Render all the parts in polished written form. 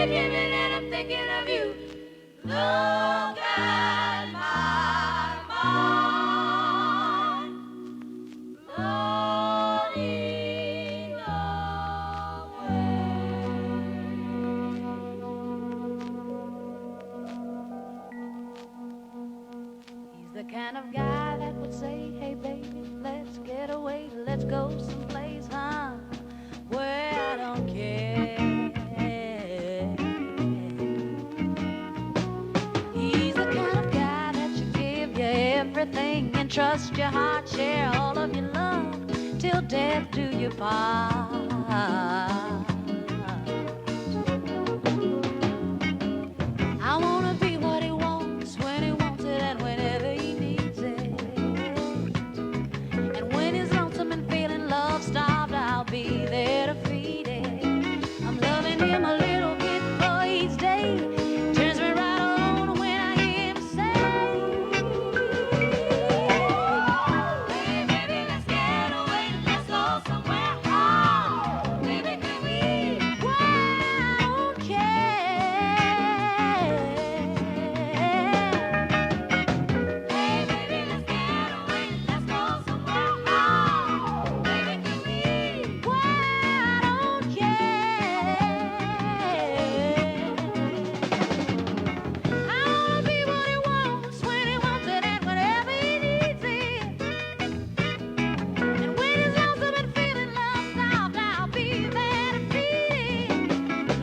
giving and I'm thinking of you. Look at my mind, floating away. He's the kind of guy that would say, hey baby, let's get away, let's go someplace, huh, where I don't care. He's the kind of guy that should give you everything and trust your heart, share all of your love till death do you part. I wanna be what he wants when he wants it and whenever he needs it. And when he's lonesome and feeling love starved, I'll be there to feed it. I'm loving him a little bit for each day. Turns me right on when I hear him say, hey baby, let's get away, let's go somewhere. Oh, baby, can we? Why, I don't care. Hey baby, let's get away, let's go somewhere. Oh, baby, can we? Why, I don't care. I wanna be what he wants when he wants it and whenever he needs it. And when he's lonesome and feeling love starved, I'll be there to feed him.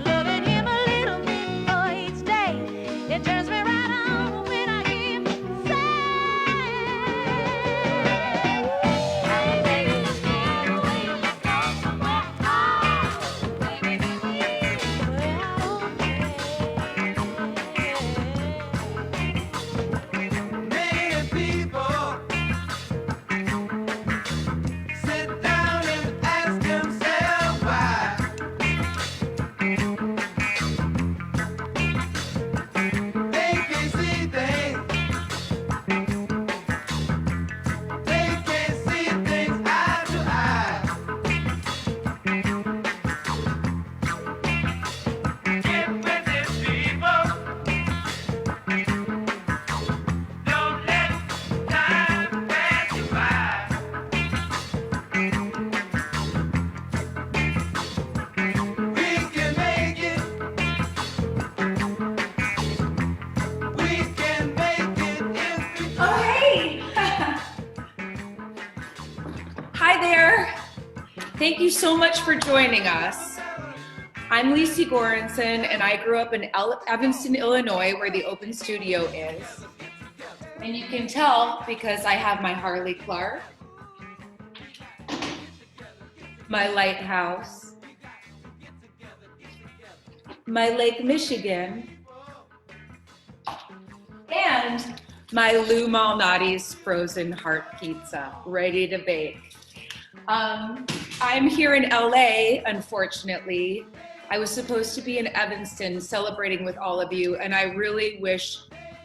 Loving him a little bit for each day. It turns me right on when I hear him say, hey baby, let's get away, let's go somewhere. Oh, baby, can we? Well, I don't care. Many people sit down and ask themselves why. They can see things. They can see things eye to eye. Get with these people. Don't let time pass you by. We can make it. We can make it if we Oh, hey! Hi there. Thank you so much for joining us. I'm Lacey Goranson, and I grew up in Evanston, Illinois, where the Open Studio is. And you can tell because I have my Harley Clark, my lighthouse, my Lake Michigan, and my Lou Malnati's frozen heart pizza, ready to bake. I'm here in LA, unfortunately. I was supposed to be in Evanston celebrating with all of you, and I really wish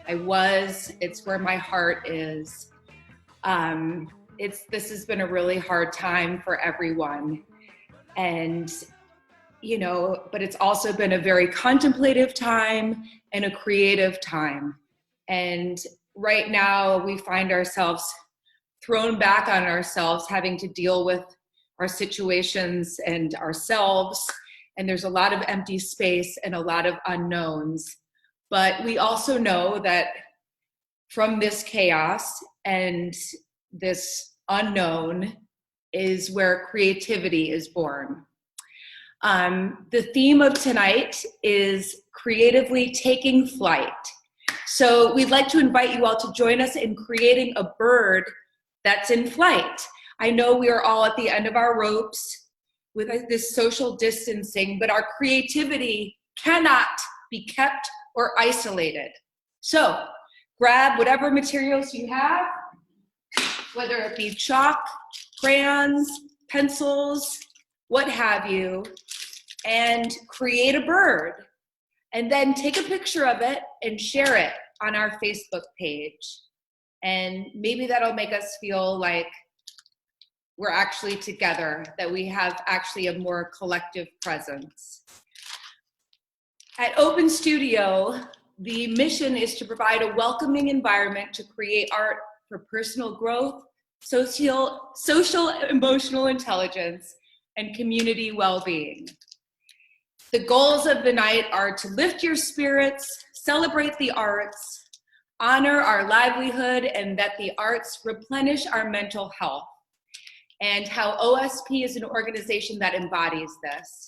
I was. It's where my heart is. This has been a really hard time for everyone. And, you know, but it's also been a very contemplative time and a creative time. And right now we find ourselves thrown back on ourselves, having to deal with our situations and ourselves. And there's a lot of empty space and a lot of unknowns. But we also know that from this chaos and this unknown is where creativity is born. The theme of tonight is creatively taking flight. So we'd like to invite you all to join us in creating a bird that's in flight. I know we are all at the end of our ropes with this social distancing, but our creativity cannot be kept or isolated. So grab whatever materials you have, whether it be chalk, crayons, pencils, what have you, and create a bird. And then take a picture of it and share it on our Facebook page. And maybe that'll make us feel like we're actually together, that we have actually a more collective presence. At Open Studio, the mission is to provide a welcoming environment to create art for personal growth, social, emotional intelligence, and community well-being. The goals of the night are to lift your spirits, celebrate the arts, honor our livelihood, and that the arts replenish our mental health, and how OSP is an organization that embodies this.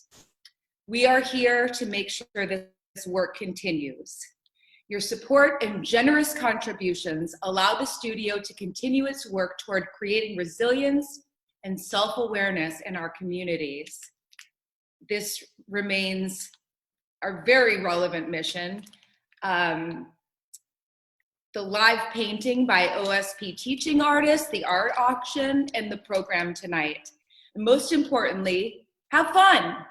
We are here to make sure that this work continues. Your support and generous contributions allow the studio to continue its work toward creating resilience and self-awareness in our communities. This remains our very relevant mission. The live painting by OSP teaching artists, the art auction, and the program tonight. And most importantly, have fun.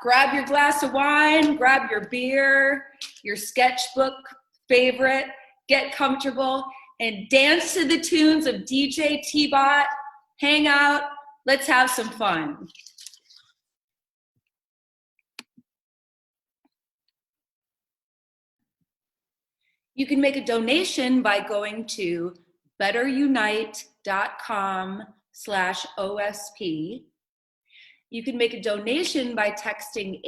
Grab your glass of wine, grab your beer, your sketchbook favorite, get comfortable, and dance to the tunes of DJ T-Bot. Hang out, let's have some fun. You can make a donation by going to betterunite.com/OSP. You can make a donation by texting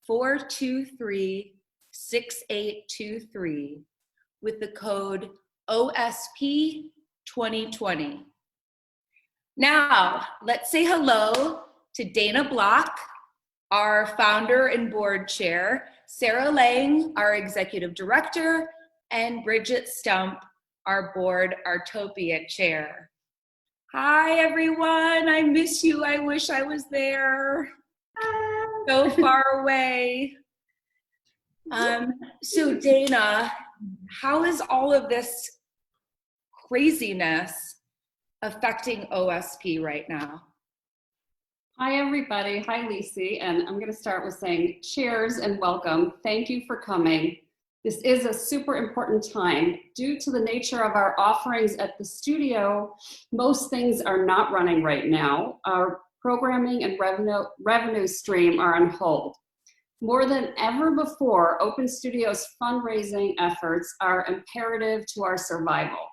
847-423-6823 with the code OSP2020. Now, let's say hello to Dana Block, our founder and board chair, Sarah Lang, our executive director, and Bridget Stump, our board Artopia chair. Hi, everyone. I miss you. I wish I was there. So far away. So Dana, how is all of this craziness affecting OSP right now? Hi, everybody. Hi, Lisi. And I'm going to start with saying cheers and welcome. Thank you for coming. This is a super important time. Due to the nature of our offerings at the studio, most things are not running right now. Our programming and revenue stream are on hold. More than ever before, Open Studio's fundraising efforts are imperative to our survival.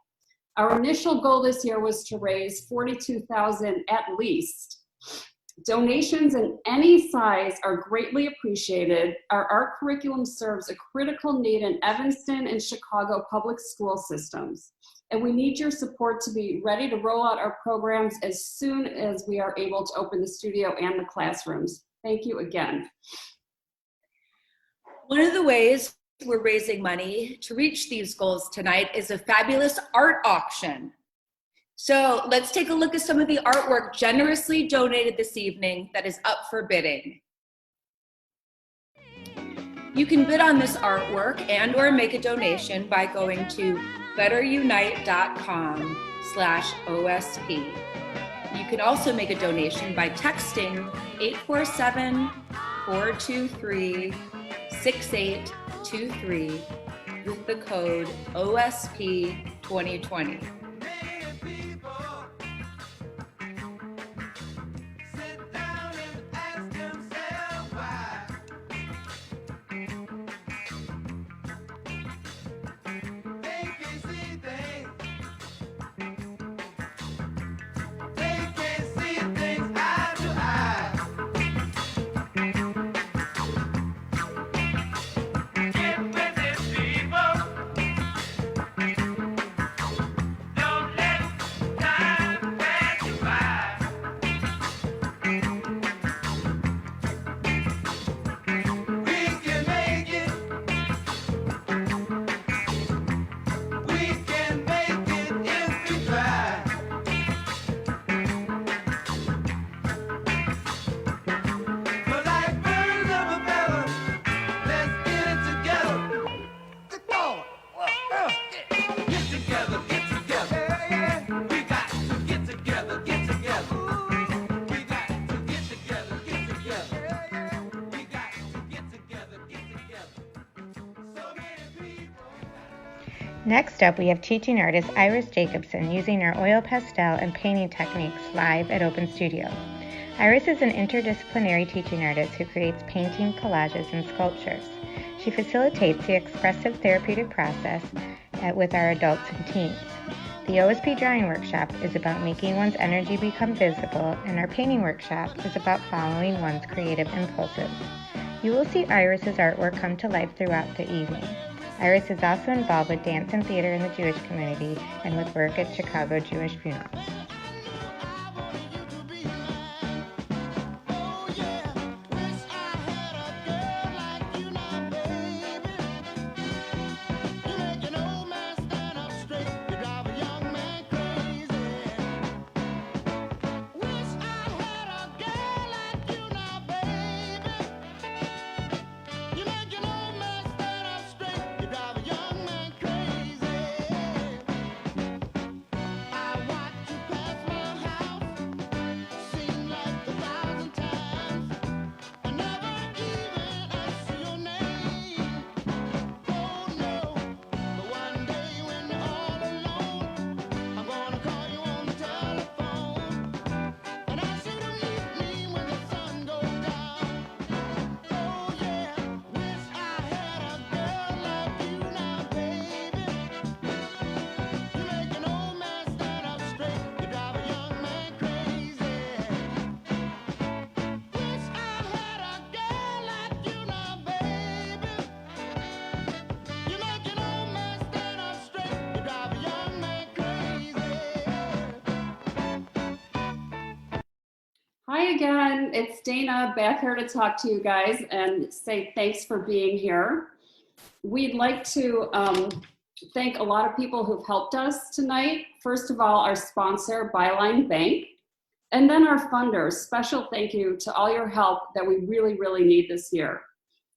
Our initial goal this year was to raise $42,000 at least. Donations in any size are greatly appreciated. Our art curriculum serves a critical need in Evanston and Chicago public school systems, and we need your support to be ready to roll out our programs as soon as we are able to open the studio and the classrooms. Thank you again. One of the ways we're raising money to reach these goals tonight is a fabulous art auction. So let's take a look at some of the artwork generously donated this evening that is up for bidding. You can bid on this artwork and or make a donation by going to betterunite.com/OSP. You can also make a donation by texting 847-423-6823 with the code OSP2020. Next up, we have teaching artist Iris Jacobson using her oil pastel and painting techniques live at Open Studio. Iris is an interdisciplinary teaching artist who creates painting, collages, and sculptures. She facilitates the expressive therapeutic process with our adults and teens. The OSP drawing workshop is about making one's energy become visible, and our painting workshop is about following one's creative impulses. You will see Iris's artwork come to life throughout the evening. Iris is also involved with dance and theater in the Jewish community and with work at Chicago Jewish Funerals. Hi again, it's Dana back here to talk to you guys and say thanks for being here. We'd like to thank a lot of people who've helped us tonight. First of all, our sponsor, Byline Bank, and then our funders. Special thank you to all your help that we really, really need this year.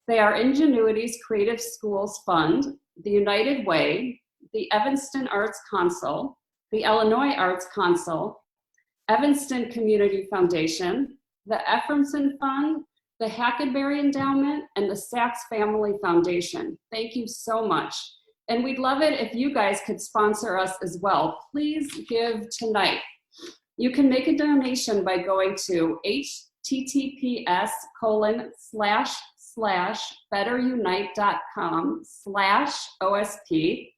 They are Ingenuity's Creative Schools Fund, the United Way, the Evanston Arts Council, the Illinois Arts Council, Evanston Community Foundation, the Ephraimson Fund, the Hackenberry Endowment, and the Sachs Family Foundation. Thank you so much. And we'd love it if you guys could sponsor us as well. Please give tonight. You can make a donation by going to https://betterunite.com/OSP.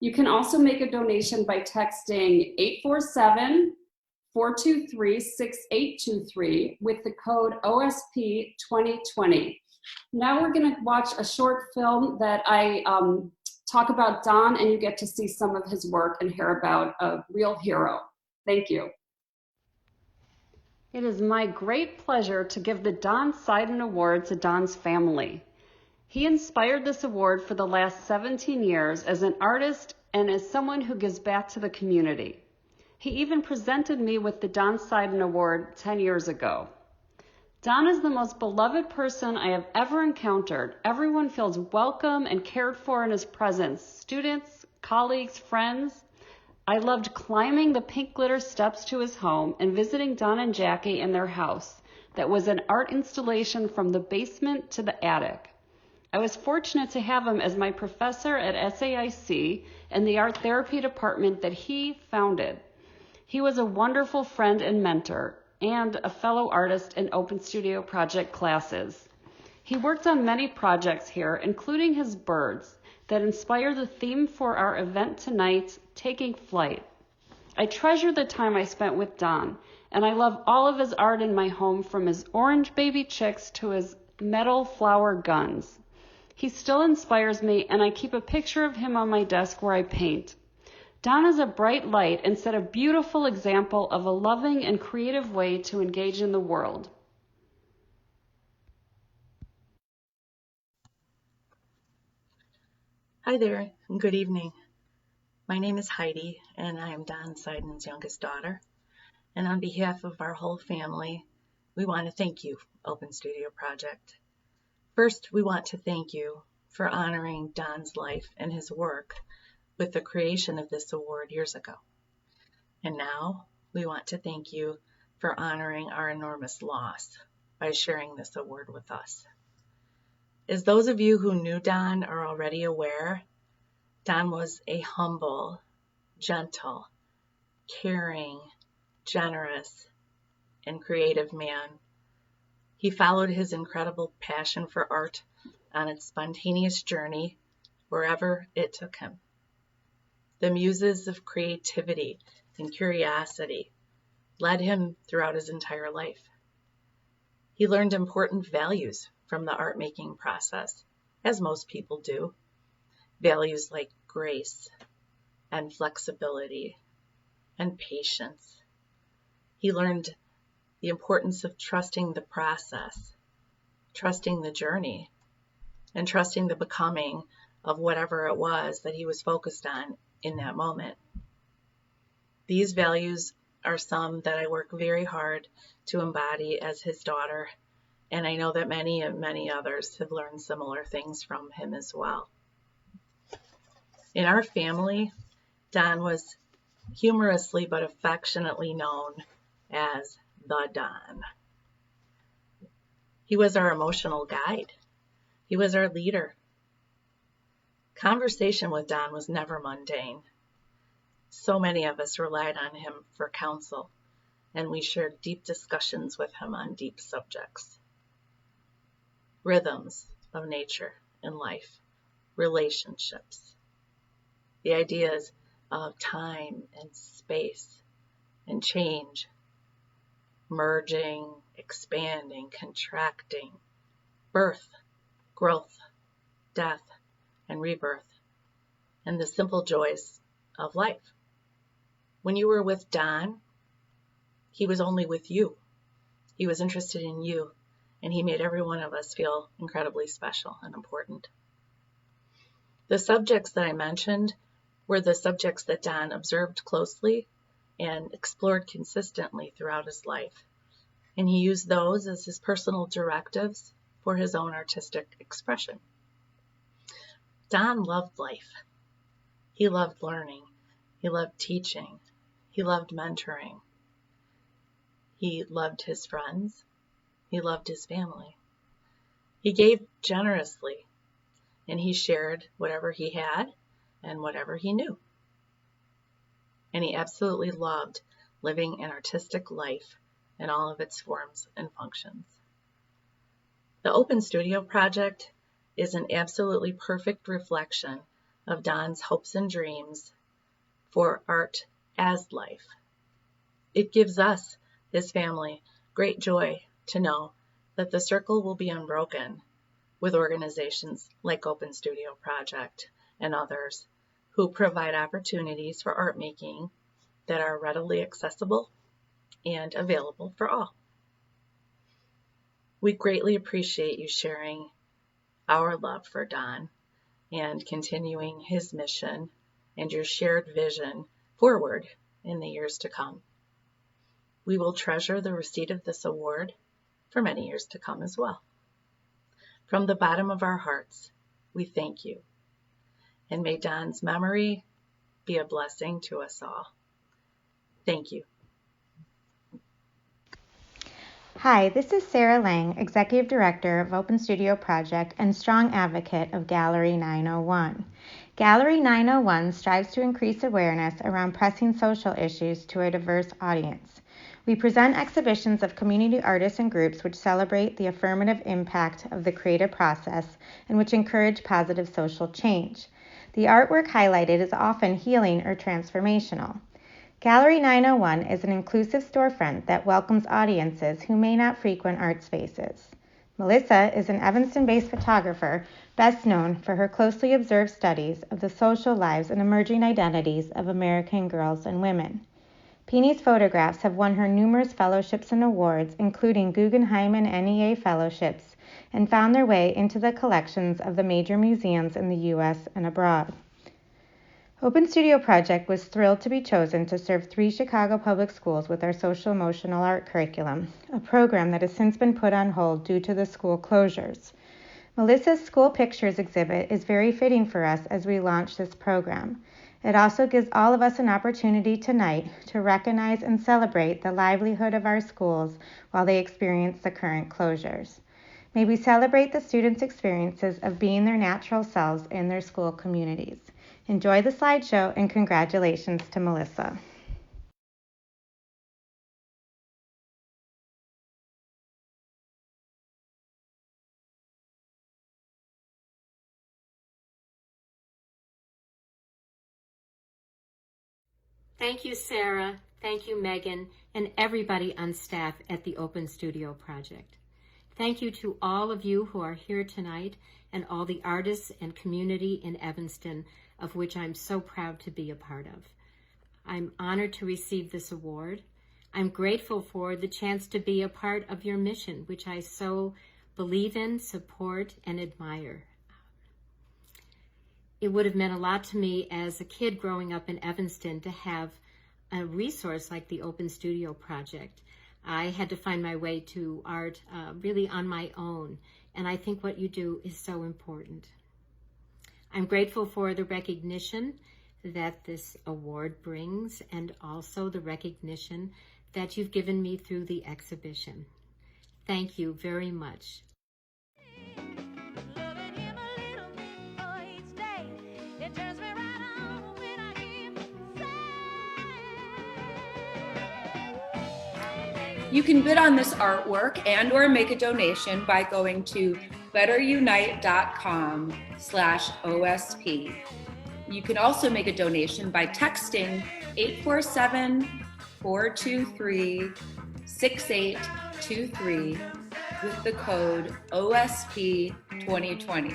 You can also make a donation by texting 847-423-6823 with the code OSP 2020. Now we're going to watch a short film that I talk about Don, and you get to see some of his work and hear about a real hero. Thank you. It is my great pleasure to give the Don Seiden Award to Don's family. He inspired this award for the last 17 years as an artist and as someone who gives back to the community. He even presented me with the Don Seiden Award 10 years ago. Don is the most beloved person I have ever encountered. Everyone feels welcome and cared for in his presence. Students, colleagues, friends. I loved climbing the pink glitter steps to his home and visiting Don and Jackie in their house that was an art installation from the basement to the attic. I was fortunate to have him as my professor at SAIC and the art therapy department that he founded. He was a wonderful friend and mentor, and a fellow artist in Open Studio project classes. He worked on many projects here, including his birds, that inspire the theme for our event tonight, Taking Flight. I treasure the time I spent with Don, and I love all of his art in my home, from his orange baby chicks to his metal flower guns. He still inspires me, and I keep a picture of him on my desk where I paint. Don is a bright light and set a beautiful example of a loving and creative way to engage in the world. Hi there, and good evening. My name is Heidi, and I am Don Seiden's youngest daughter. And on behalf of our whole family, we want to thank you, Open Studio Project. First, we want to thank you for honoring Don's life and his work with the creation of this award years ago. And now, we want to thank you for honoring our enormous loss by sharing this award with us. As those of you who knew Don are already aware, Don was a humble, gentle, caring, generous, and creative man. He followed his incredible passion for art on its spontaneous journey wherever it took him. The muses of creativity and curiosity led him throughout his entire life. He learned important values from the art making process, as most people do. Values like grace and flexibility and patience. He learned the importance of trusting the process, trusting the journey, and trusting the becoming of whatever it was that he was focused on in that moment. These values are some that I work very hard to embody as his daughter, and I know that many others have learned similar things from him as well. In our family, Don was humorously but affectionately known as the Don. He was our emotional guide. He was our leader. Conversation with Don was never mundane. So many of us relied on him for counsel, and we shared deep discussions with him on deep subjects. Rhythms of nature and life, relationships, the ideas of time and space and change, merging, expanding, contracting, birth, growth, death, and rebirth, and the simple joys of life. When you were with Don, he was only with you. He was interested in you, and he made every one of us feel incredibly special and important. The subjects that I mentioned were the subjects that Don observed closely and explored consistently throughout his life, and he used those as his personal directives for his own artistic expression. Don loved life. He loved learning. He loved teaching. He loved mentoring. He loved his friends. He loved his family. He gave generously, and he shared whatever he had and whatever he knew. And he absolutely loved living an artistic life in all of its forms and functions. The Open Studio Project is an absolutely perfect reflection of Don's hopes and dreams for art as life. It gives us, his family, great joy to know that the circle will be unbroken with organizations like Open Studio Project and others who provide opportunities for art making that are readily accessible and available for all. We greatly appreciate you sharing our love for Don and continuing his mission and your shared vision forward in the years to come. We will treasure the receipt of this award for many years to come as well. From the bottom of our hearts, we thank you, and may Don's memory be a blessing to us all. Thank you. Hi, this is Sarah Lang, Executive Director of Open Studio Project and strong advocate of Gallery 901. Gallery 901 strives to increase awareness around pressing social issues to a diverse audience. We present exhibitions of community artists and groups which celebrate the affirmative impact of the creative process and which encourage positive social change. The artwork highlighted is often healing or transformational. Gallery 901 is an inclusive storefront that welcomes audiences who may not frequent art spaces. Melissa is an Evanston-based photographer best known for her closely observed studies of the social lives and emerging identities of American girls and women. Peenie's photographs have won her numerous fellowships and awards, including Guggenheim and NEA fellowships, and found their way into the collections of the major museums in the U.S. and abroad. Open Studio Project was thrilled to be chosen to serve 3 Chicago public schools with our social emotional art curriculum, a program that has since been put on hold due to the school closures. Melissa's school pictures exhibit is very fitting for us as we launch this program. It also gives all of us an opportunity tonight to recognize and celebrate the livelihood of our schools while they experience the current closures. May we celebrate the students' experiences of being their natural selves in their school communities. Enjoy the slideshow and congratulations to Melissa. Thank you, Sarah. Thank you, Megan, and everybody on staff at the Open Studio Project. Thank you to all of you who are here tonight and all the artists and community in Evanston, of which I'm so proud to be a part of. I'm honored to receive this award. I'm grateful for the chance to be a part of your mission, which I so believe in, support, and admire. It would have meant a lot to me as a kid growing up in Evanston to have a resource like the Open Studio Project. I had to find my way to art really on my own, and I think what you do is so important. I'm grateful for the recognition that this award brings and also the recognition that you've given me through the exhibition. Thank you very much. Loving him a little bit more each day. It turns me right on when I hear him say. You can bid on this artwork and or make a donation by going to betterunite.com/OSP. You can also make a donation by texting 847-423-6823 with the code OSP 2020.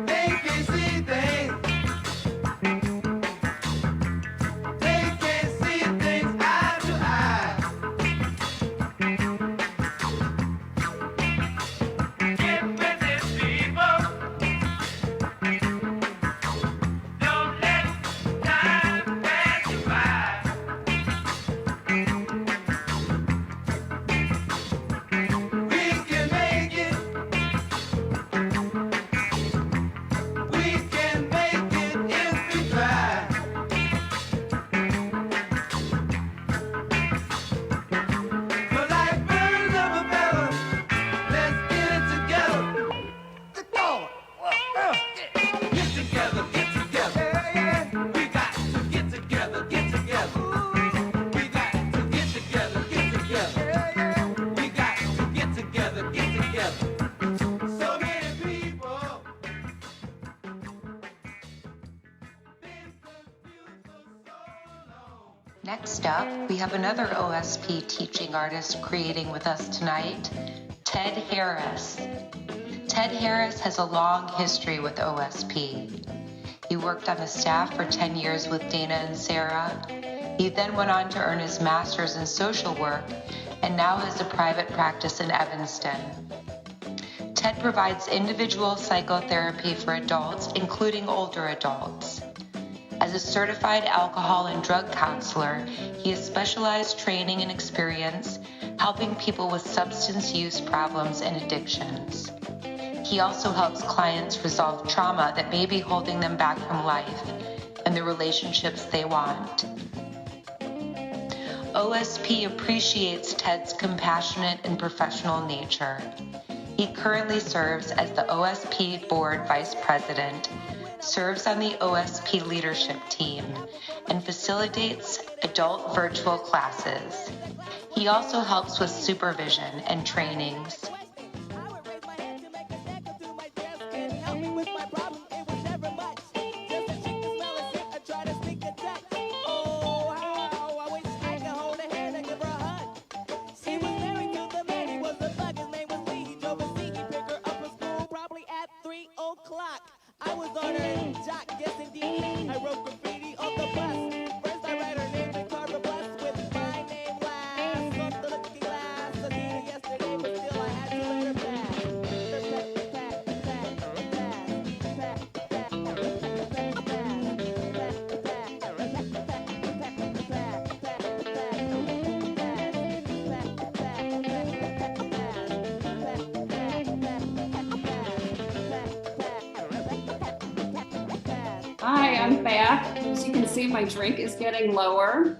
They can see things. They can see things eye to eye. Get with it, people. Don't let time pass you by. We can make it. We can make it if we try. But like birds of a feather, let's get it together. Come on. Get together, get together. We got to get together, get together. We got to get together, get together. We got to get together, get together. So many people been confused for so long. Next up, we have another OSP teaching artist creating with us tonight, Ted Harris. Ted Harris has a long history with OSP. He worked on the staff for 10 years with Dana and Sarah. He then went on to earn his master's in social work and now has a private practice in Evanston. Ted provides individual psychotherapy for adults, including older adults. As a certified alcohol and drug counselor, he has specialized training and experience helping people with substance use problems and addictions. He also helps clients resolve trauma that may be holding them back from life and the relationships they want. OSP appreciates Ted's compassionate and professional nature. He currently serves as the OSP Board Vice President, serves on the OSP leadership team, and facilitates adult virtual classes. He also helps with supervision and trainings. I was on her jock, yes indeed. I wrote graffiti on the bus. First I write her name and carve a bus with my name last. On the looking glass. I seen her yesterday, but still I had to let her pass. Hi, I'm back. As you can see, my drink is getting lower.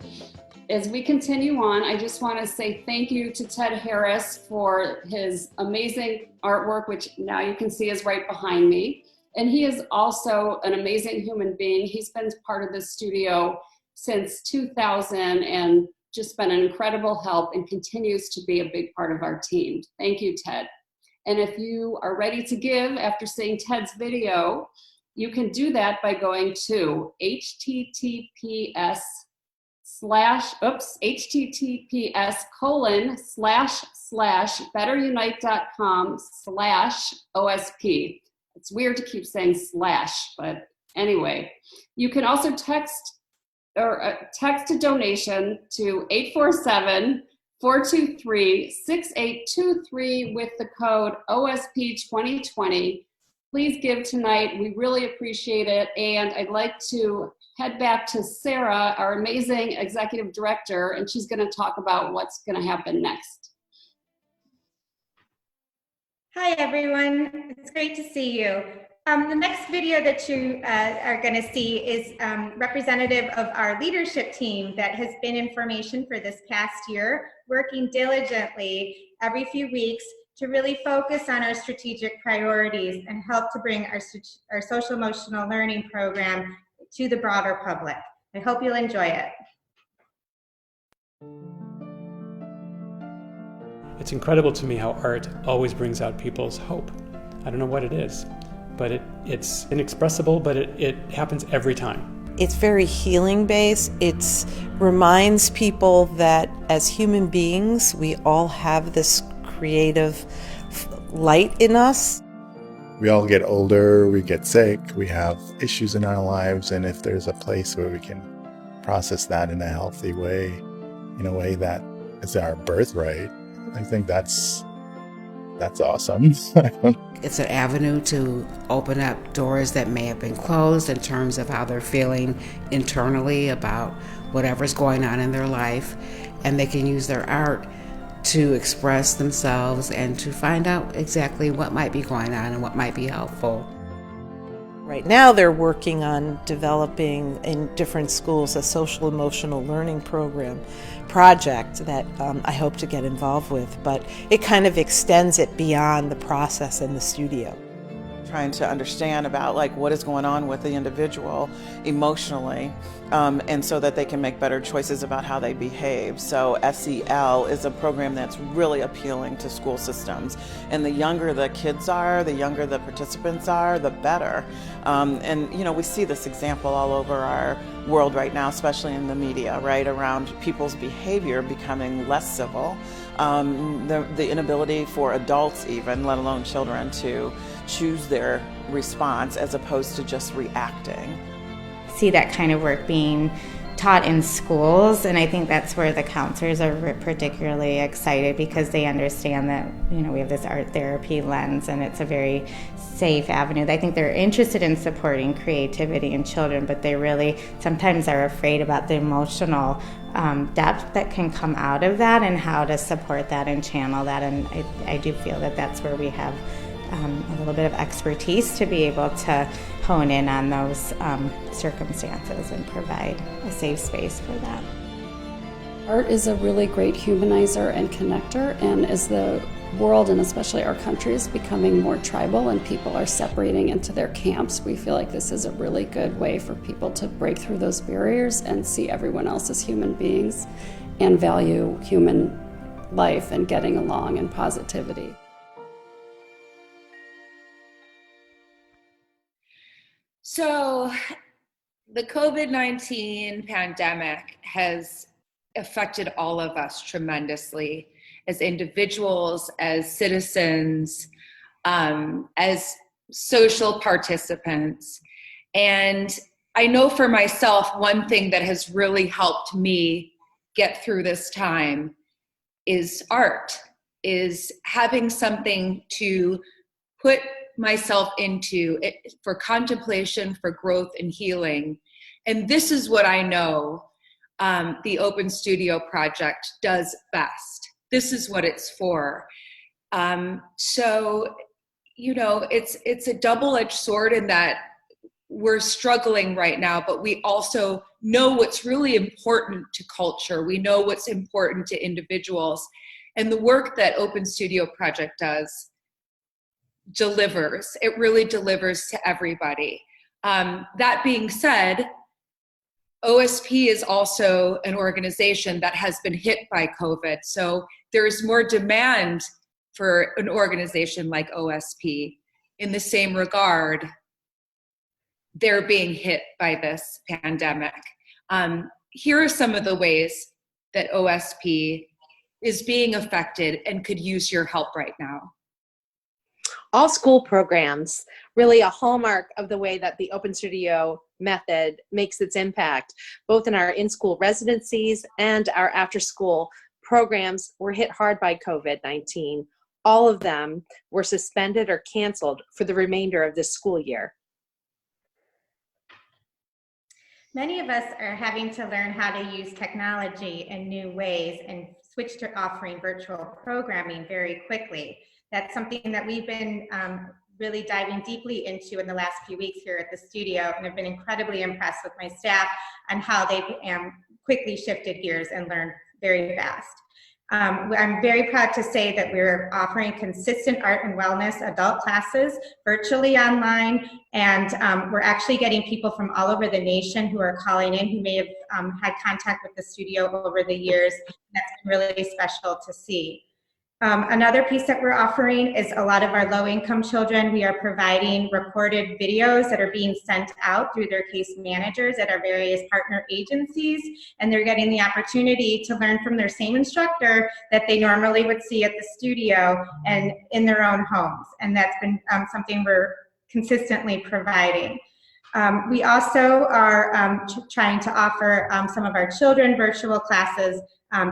As we continue on, I just want to say thank you to Ted Harris for his amazing artwork, which now you can see is right behind me. And he is also an amazing human being. He's been part of this studio since 2000 and just been an incredible help and continues to be a big part of our team. Thank you, Ted. And if you are ready to give after seeing Ted's video, you can do that by going to https://betterunite.com/OSP. It's weird to keep saying slash, but anyway. You can also text a donation to 847-423-6823 with the code OSP2020. Please give tonight. We really appreciate it. And I'd like to head back to Sarah, our amazing executive director, and she's going to talk about what's going to happen next. Hi, everyone. It's great to see you. The next video that you are going to see is representative of our leadership team that has been in formation for this past year, working diligently every few weeks to really focus on our strategic priorities and help to bring our social emotional learning program to the broader public. I hope you'll enjoy it. It's incredible to me how art always brings out people's hope. I don't know what it is, but it's inexpressible, but it happens every time. It's very healing based. It reminds people that as human beings, we all have this creative light in us. We all get older, we get sick, we have issues in our lives, and if there's a place where we can process that in a healthy way, in a way that is our birthright, I think that's awesome. It's an avenue to open up doors that may have been closed in terms of how they're feeling internally about whatever's going on in their life, and they can use their art to express themselves and to find out exactly what might be going on and what might be helpful. Right now they're working on developing in different schools a social emotional learning project that I hope to get involved with, but it kind of extends it beyond the process in the studio. Trying to understand about what is going on with the individual emotionally, and so that they can make better choices about how they behave. So SEL is a program that's really appealing to school systems, and the younger the kids are, the younger the participants are, the better. And we see this example all over our world right now, especially in the media, right, around people's behavior becoming less civil, the inability for adults even, let alone children, to choose their response as opposed to just reacting. See that kind of work being taught in schools, and I think that's where the counselors are particularly excited, because they understand that we have this art therapy lens, and it's a very safe avenue. I think they're interested in supporting creativity in children, but they really sometimes are afraid about the emotional depth that can come out of that and how to support that and channel that. And I do feel that that's where we have a little bit of expertise to be able to hone in on those circumstances and provide a safe space for them. Art is a really great humanizer and connector, and as the world and especially our country is becoming more tribal and people are separating into their camps, we feel like this is a really good way for people to break through those barriers and see everyone else as human beings and value human life and getting along and positivity. So the COVID-19 pandemic has affected all of us tremendously as individuals, as citizens, as social participants. And I know for myself, one thing that has really helped me get through this time is art, is having something to put myself into it for contemplation, for growth and healing. And this is what I know the Open Studio Project does best. This is what it's for. So, it's a double-edged sword in that we're struggling right now, but we also know what's really important to culture. We know what's important to individuals. And the work that Open Studio Project does delivers. It really delivers to everybody. That being said, OSP is also an organization that has been hit by COVID. So there's more demand for an organization like OSP. In the same regard, they're being hit by this pandemic. Here are some of the ways that OSP is being affected and could use your help right now. All school programs, really a hallmark of the way that the Open Studio method makes its impact, both in our in-school residencies and our after-school programs, were hit hard by COVID-19. All of them were suspended or canceled for the remainder of this school year. Many of us are having to learn how to use technology in new ways and switch to offering virtual programming very quickly. That's something that we've been really diving deeply into in the last few weeks here at the studio, and have been incredibly impressed with my staff on how they've quickly shifted gears and learned very fast. I'm very proud to say that we're offering consistent art and wellness adult classes virtually online, and we're actually getting people from all over the nation who are calling in who may have had contact with the studio over the years. That's been really special to see. Another piece that we're offering is a lot of our low-income children. We are providing recorded videos that are being sent out through their case managers at our various partner agencies, and they're getting the opportunity to learn from their same instructor that they normally would see at the studio and in their own homes. And that's been something we're consistently providing. We also are trying to offer some of our children virtual classes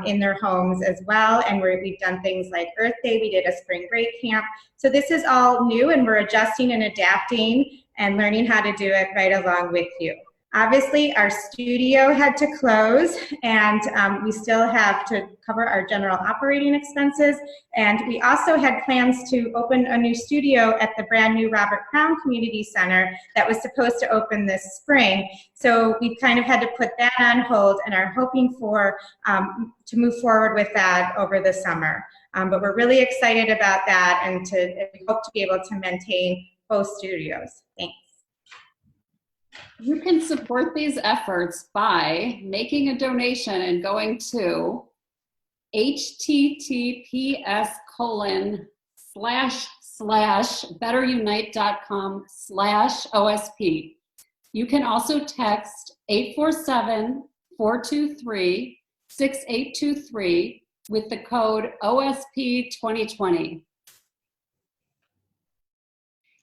in their homes as well, and we've done things like Earth Day. We did a spring break camp. So this is all new, and we're adjusting and adapting and learning how to do it right along with you. Obviously, our studio had to close, and we still have to cover our general operating expenses. And we also had plans to open a new studio at the brand new Robert Crown Community Center that was supposed to open this spring. So we kind of had to put that on hold and are hoping for to move forward with that over the summer. But we're really excited about that, and we hope to be able to maintain both studios. Thanks. You can support these efforts by making a donation and going to https://betterunite.com/OSP. You can also text 847-423-6823 with the code OSP2020.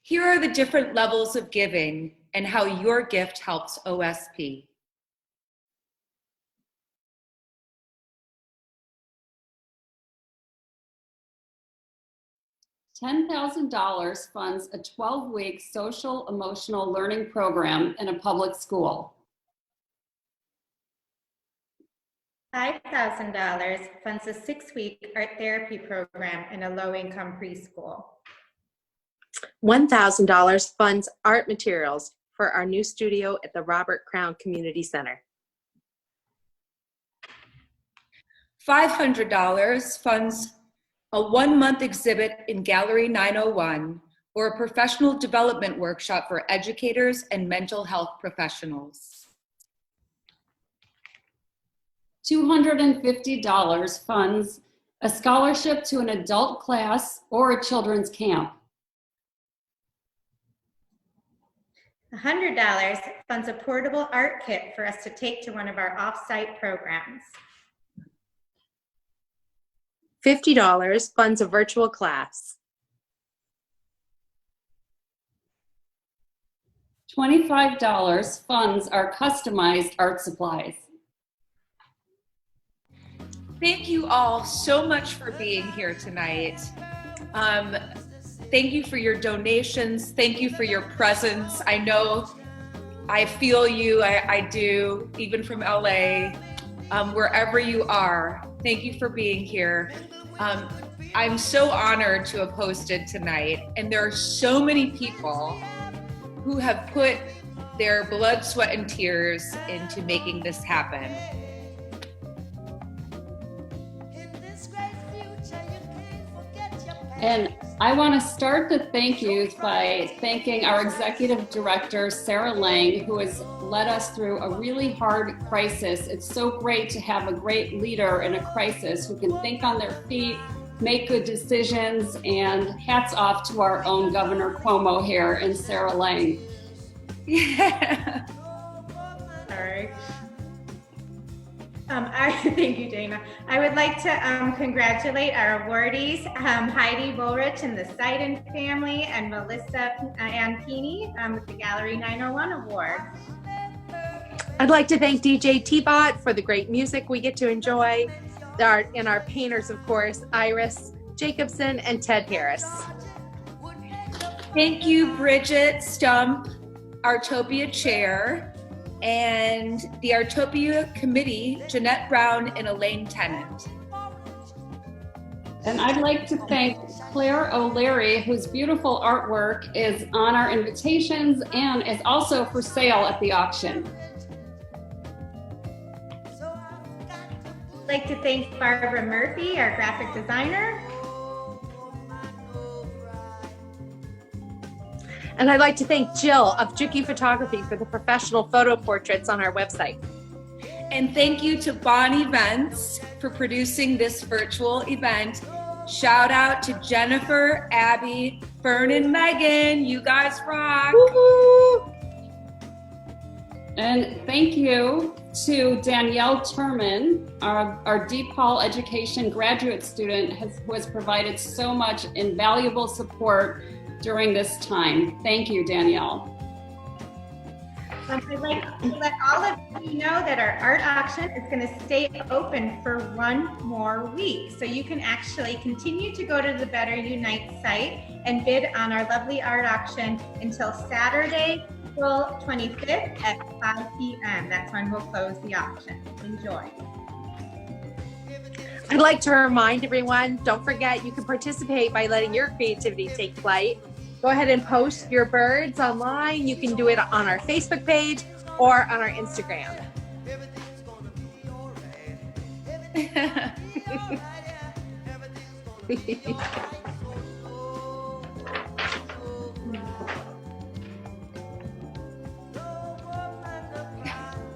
Here are the different levels of giving and how your gift helps OSP. $10,000 funds a 12-week social emotional learning program in a public school. $5,000 funds a 6-week art therapy program in a low-income preschool. $1,000 funds art materials for our new studio at the Robert Crown Community Center. $500 funds a 1-month exhibit in Gallery 901 or a professional development workshop for educators and mental health professionals. $250 funds a scholarship to an adult class or a children's camp. $100 funds a portable art kit for us to take to one of our off-site programs. $50 funds a virtual class. $25 funds our customized art supplies. Thank you all so much for being here tonight. Thank you for your donations. Thank you for your presence. I know I feel you, I do, even from LA, wherever you are. Thank you for being here. I'm so honored to have hosted tonight, and there are so many people who have put their blood, sweat, and tears into making this happen. And I want to start the thank yous by thanking our executive director, Sarah Lang, who has led us through a really hard crisis. It's so great to have a great leader in a crisis who can think on their feet, make good decisions, and hats off to our own Governor Cuomo here and Sarah Lang. Yeah. Sorry. Thank you, Dana. I would like to congratulate our awardees, Heidi Bullrich and the Seiden family, and Melissa Ampini with the Gallery 901 Award. I'd like to thank DJ T-Bot for the great music we get to enjoy, and our painters, of course, Iris Jacobson and Ted Harris. Thank you, Bridget Stump, Artopia Chair, and the Artopia Committee, Jeanette Brown and Elaine Tennant. And I'd like to thank Claire O'Leary, whose beautiful artwork is on our invitations and is also for sale at the auction. I'd like to thank Barbara Murphy, our graphic designer. And I'd like to thank Jill of Juki Photography for the professional photo portraits on our website. And thank you to Bond Events for producing this virtual event. Shout out to Jennifer, Abby, Fern, and Megan. You guys rock. Woo-hoo. And thank you to Danielle Turman, our DePaul Education graduate student who has provided so much invaluable support during this time. Thank you, Danielle. I'd like to let all of you know that our art auction is going to stay open for one more week. So you can actually continue to go to the Better Unite site and bid on our lovely art auction until Saturday, April 25th at 5 p.m. That's when we'll close the auction. Enjoy. I'd like to remind everyone, don't forget you can participate by letting your creativity take flight. Go ahead and post your birds online. You can do it on our Facebook page or on our Instagram.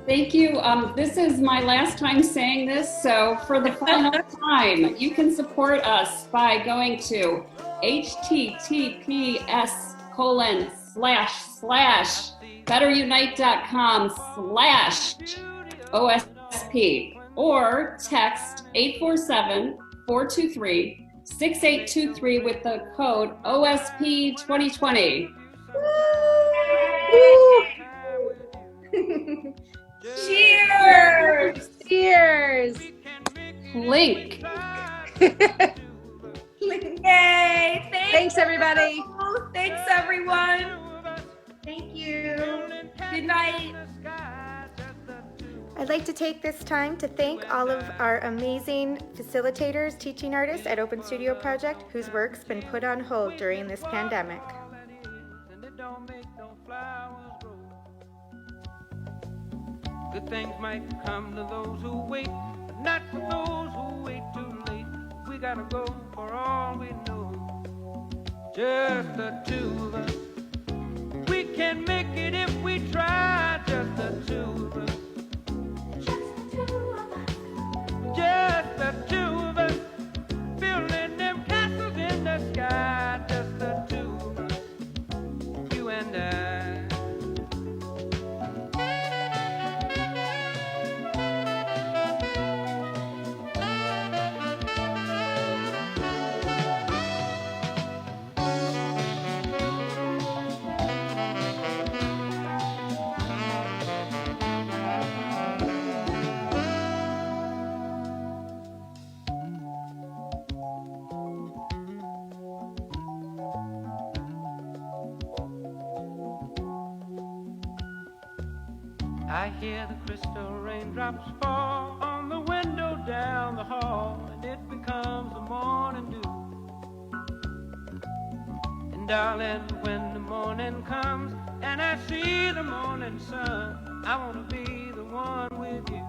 Thank you. This is my last time saying this, so for the final time, you can support us by going to https://betterunite.com/OSP or text 847-423-6823 with the code OSP 2020. Cheers! Cheers! Link. Yay! Thanks, everybody. Thanks, everyone. Thank you. Good night. I'd like to take this time to thank all of our amazing facilitators, teaching artists at Open Studio Project, whose work's been put on hold during this pandemic. Good things might come to those who wait, but not for those who wait too late. We gotta go for all we know. Just the two of us. We can make it if we try. Just the two of us. Just the two of us. Building them castles in the sky. Just the two of us. You and I. I hear the crystal raindrops fall on the window down the hall, and it becomes the morning dew. And darling, when the morning comes and I see the morning sun, I want to be the one with you.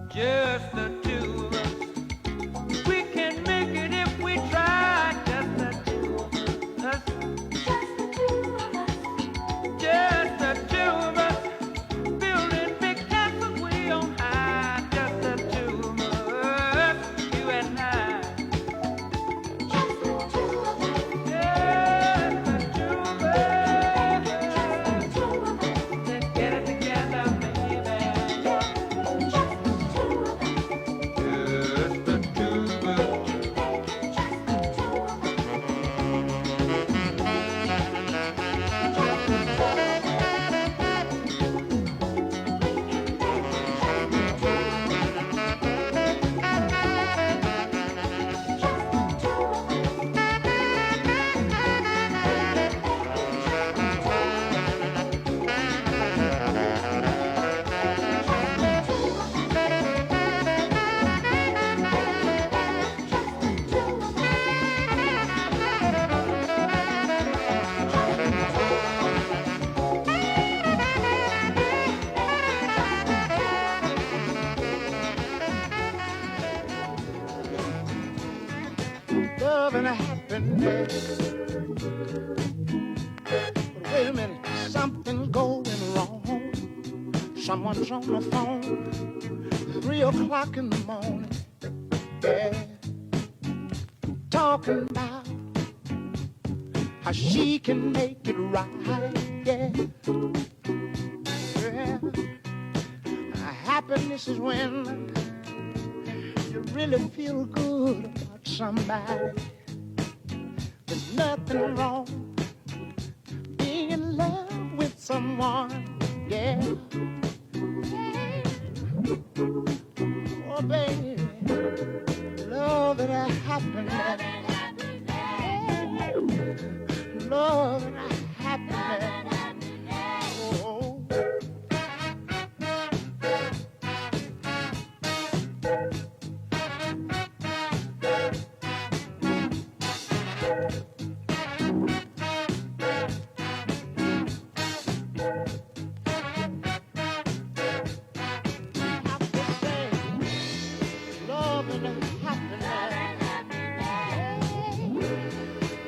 Just the two of us. We can make it if we try. and happiness. But wait a minute, something going wrong. Someone's on the phone, 3 o'clock in the morning, yeah, talking about how she can make it right, yeah. Yeah. Happiness is when you really feel good about somebody. There's nothing wrong being in love with someone, yeah. Oh, baby, love and happiness. Love and happiness. Oh.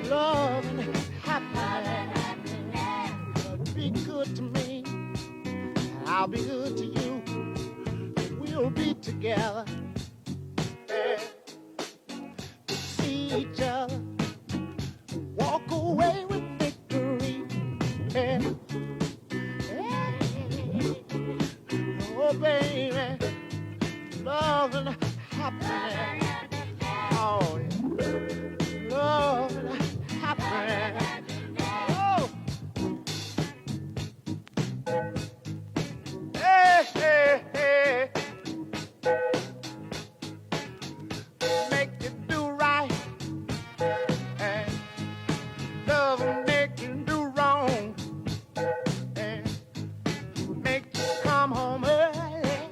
Love and happiness. Be good to me, I'll be good to you. We'll be together, yeah. To see each other, walk away with victory, yeah. Oh, baby, love and happiness. Oh, yeah. Love and happiness. Oh. Hey, hey, hey. Make you do right, and love will make you do wrong, and make you come home early,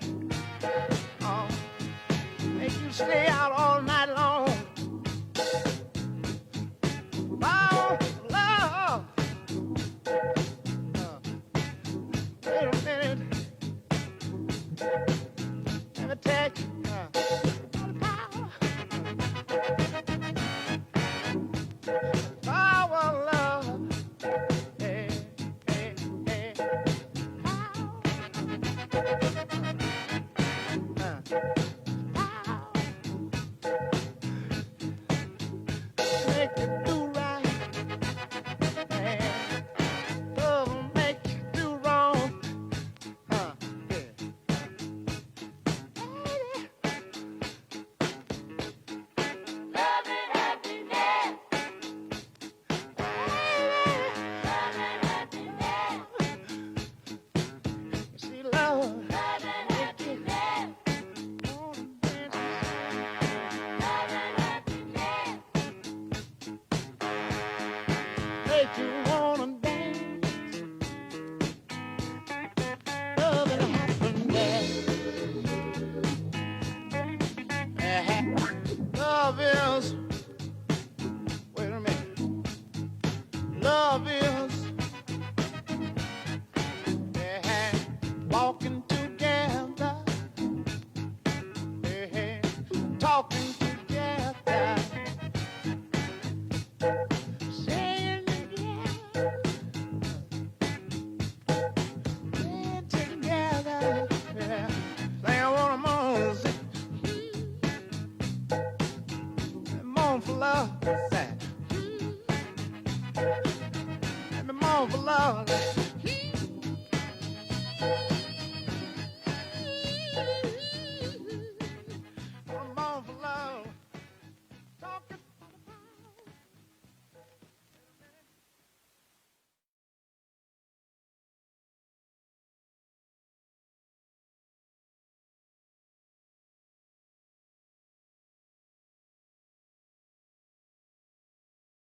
make you stay out all night long. Oh, love. Wait a minute. Let me tell you. Power, love. Hey, hey, hey. Make you do right, and love will make you do wrong. Yeah. See, love. Make you